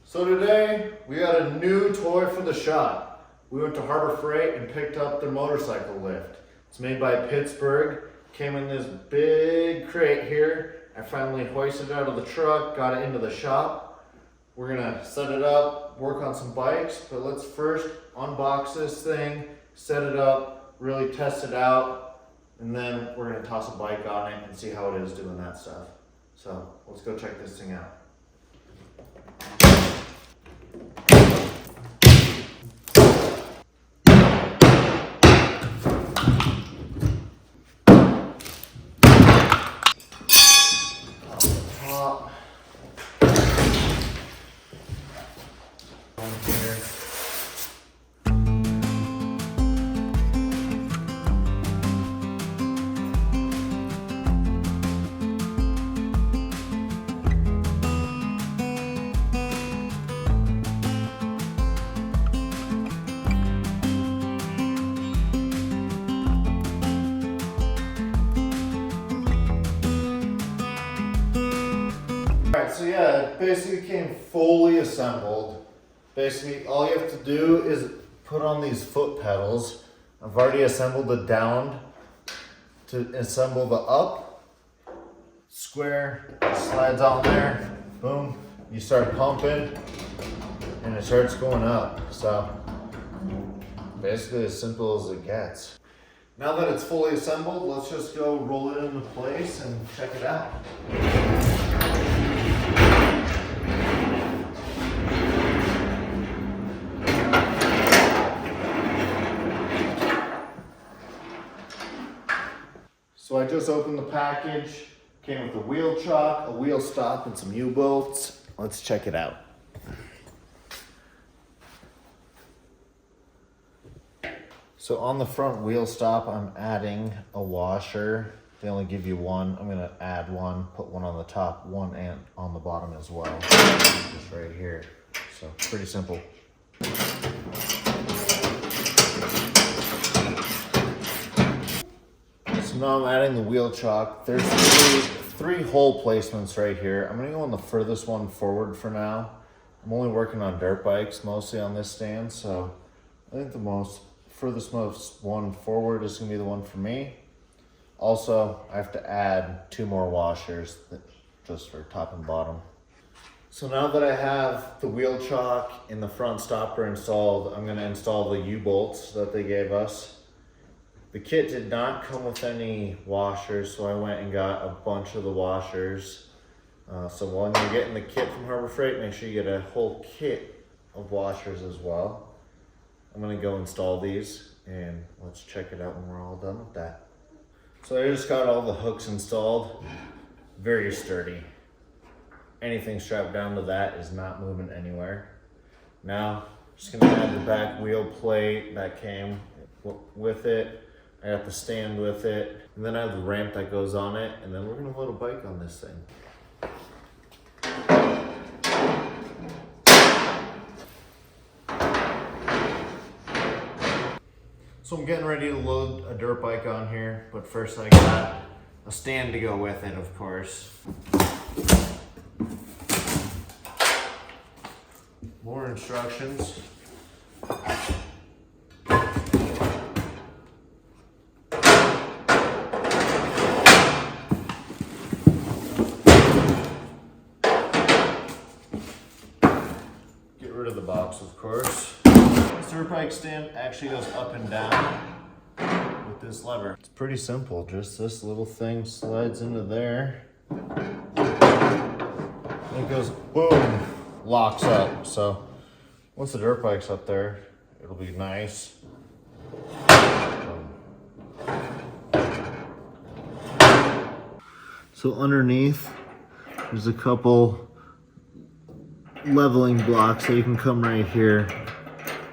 So today we got a new toy for the shop. We went to Harbor Freight and picked up their motorcycle lift. It's made by Pittsburgh. Came in this big crate here. I finally hoisted it out of the truck, got it into the shop. We're gonna set it up, work on some bikes, but let's first unbox this thing, set it up, really test it out, and then we're gonna toss a bike on it and see how it is doing that stuff. So let's go check this thing out. Alright, so yeah, it basically came fully assembled. Basically, all you have to do is put on these foot pedals. I've already assembled the down to assemble the up. Square, slides on there, boom, you start pumping, and it starts going up. So, basically as simple as it gets. Now that it's fully assembled, let's just go roll it into place and check it out. So I just opened the package, came with a wheel chock, a wheel stop, and some U-bolts. Let's check it out. So on the front wheel stop, I'm adding a washer. They only give you one. I'm gonna add one, put one on the top, one and on the bottom as well. Just right here. So pretty simple. So now I'm adding the wheel chock. There's three hole placements right here. I'm gonna go on the furthest one forward for now. I'm only working on dirt bikes mostly on this stand, so I think the furthest one forward is gonna be the one for me. Also, I have to add 2 more washers just for top and bottom. So now that I have the wheel chock and the front stopper installed, I'm gonna install the U-bolts that they gave us. The kit did not come with any washers, so I went and got a bunch of the washers. So when you're getting the kit from Harbor Freight, make sure you get a whole kit of washers as well. I'm gonna go install these and let's check it out when we're all done with that. So I just got all the hooks installed. Very sturdy. Anything strapped down to that is not moving anywhere. Now, just gonna add the back wheel plate that came with it. I got the stand with it, and then I have the ramp that goes on it, and then we're gonna load a bike on this thing. So I'm getting ready to load a dirt bike on here, but first I got a stand to go with it, of course. More instructions. Get rid of the box, of course. This dirt bike stand actually goes up and down with this lever. It's pretty simple, just this little thing slides into there. And it goes boom, locks up. So once the dirt bike's up there, it'll be nice. So underneath, there's a couple leveling blocks that you can come right here.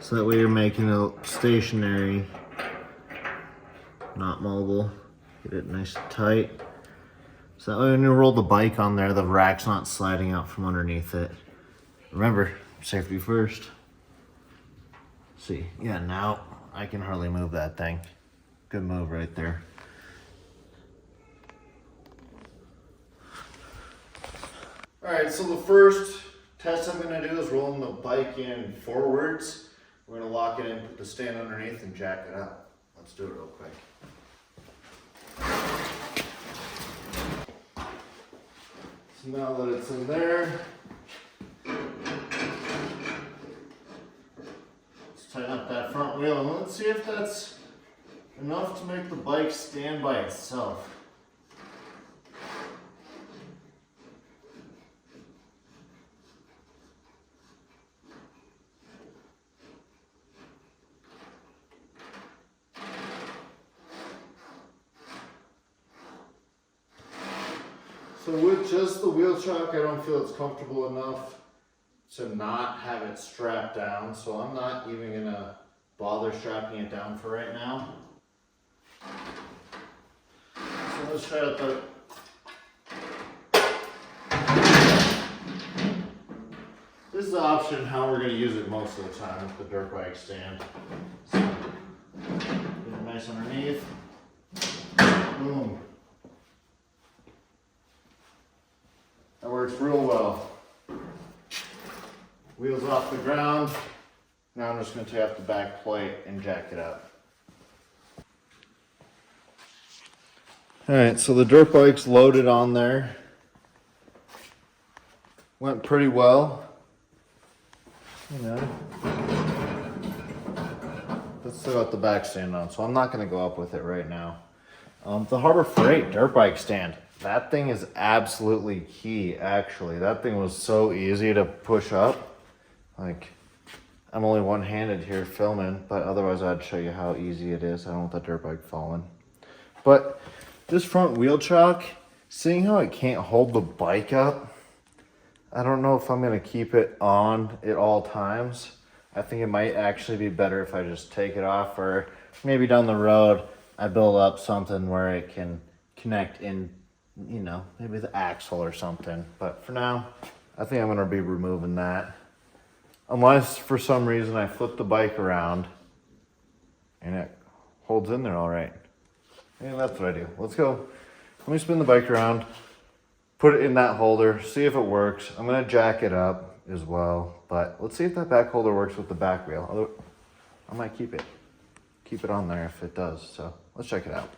So that way you're making it stationary, not mobile. Get it nice and tight. So that way when you roll the bike on there, the rack's not sliding out from underneath it. Remember, safety first. See, yeah, now I can hardly move that thing. Good move right there. All right, so the first test I'm gonna do is rolling the bike in forwards. We're gonna lock it in, put the stand underneath and jack it up. Let's do it real quick. So now that it's in there, let's tighten up that front wheel and let's see if that's enough to make the bike stand by itself. So with just the wheel chuck, I don't feel it's comfortable enough to not have it strapped down. So I'm not even gonna bother strapping it down for right now. So let's try out the this is the option how we're gonna use it most of the time with the dirt bike stand. So, get it nice underneath. Boom. That works real well. Wheels off the ground. Now I'm just going to take off the back plate and jack it up. Alright, so the dirt bike's loaded on there. Went pretty well. You know. Let's still got the back stand on, so I'm not going to go up with it right now. The Harbor Freight dirt bike stand. That thing is absolutely key, actually. That thing was so easy to push up. Like, I'm only one-handed here filming, but otherwise I'd show you how easy it is. I don't want that dirt bike falling. But this front wheel chuck, seeing how it can't hold the bike up, I don't know if I'm gonna keep it on at all times. I think it might actually be better if I just take it off, or maybe down the road I build up something where it can connect in, you know, maybe the axle or something. But for now, I think I'm gonna be removing that. Unless for some reason I flip the bike around and it holds in there all right. Yeah, that's what I do. Let's go. Let me spin the bike around, put it in that holder, see if it works. I'm gonna jack it up as well, but let's see if that back holder works with the back wheel. I might keep it on there if it does. So let's check it out.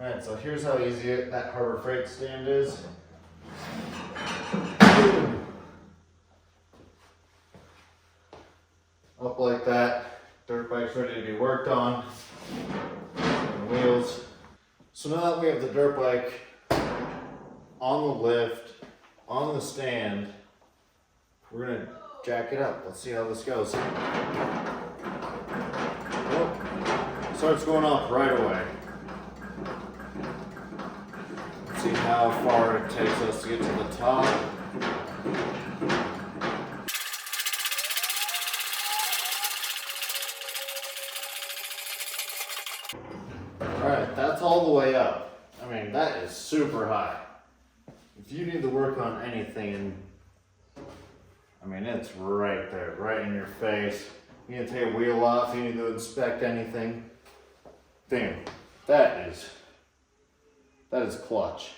Alright, so here's how easy that Harbor Freight stand is. Up like that. Dirt bike's ready to be worked on. And the wheels. So now that we have the dirt bike on the lift, on the stand, we're going to jack it up. Let's see how this goes. Oh, starts going up right away. See how far it takes us to get to the top. Alright, that's all the way up. I mean, that is super high. If you need to work on anything, I mean, it's right there, right in your face. You need to take a wheel off, you need to inspect anything. Damn, that is clutch.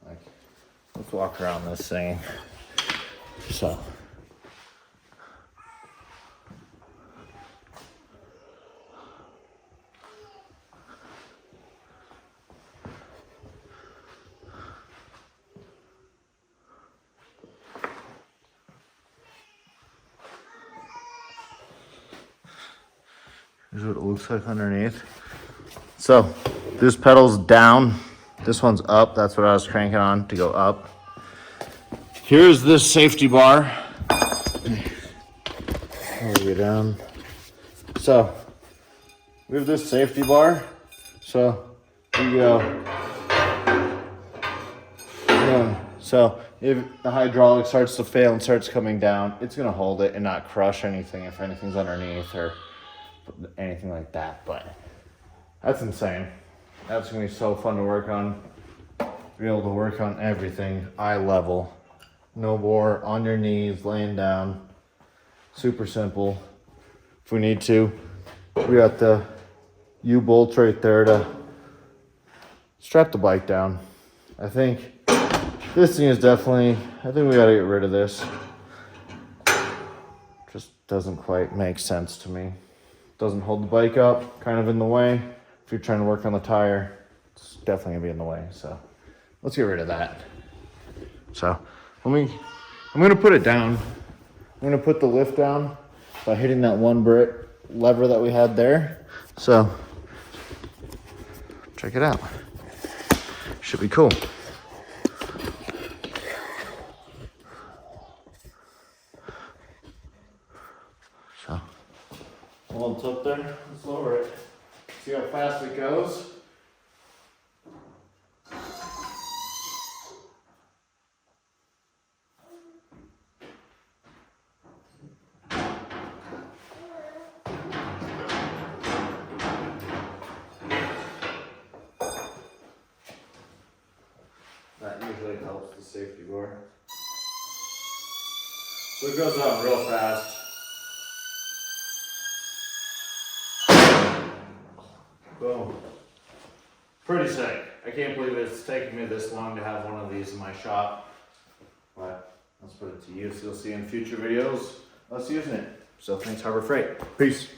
Like, let's walk around this thing. So. Here's what it looks like underneath. So, this pedal's down. This one's up. That's what I was cranking on to go up. Here's this safety bar. I'll get down. So, we have this safety bar. So here you go. Boom. So if the hydraulic starts to fail and starts coming down, it's gonna hold it and not crush anything if anything's underneath or anything like that. But that's insane. That's gonna be so fun to work on. Be able to work on everything eye level, no bore, on your knees, laying down. Super simple. If we need to, we got the U-bolts right there to strap the bike down. I think this thing is definitely, I think we gotta get rid of this. Just doesn't quite make sense to me. Doesn't hold the bike up, kind of in the way. If you're trying to work on the tire, it's definitely gonna be in the way, so. Let's get rid of that. So I'm gonna put it down. I'm gonna put the lift down by hitting that one lever that we had there. So check it out. Should be cool. So while it's up there, let's lower it. See how fast it goes. That usually helps the safety bar. So it goes up real fast. Boom. Pretty sick. I can't believe it's taken me this long to have one of these in my shop. But let's put it to use. You'll see in future videos us using it. So thanks, Harbor Freight. Peace.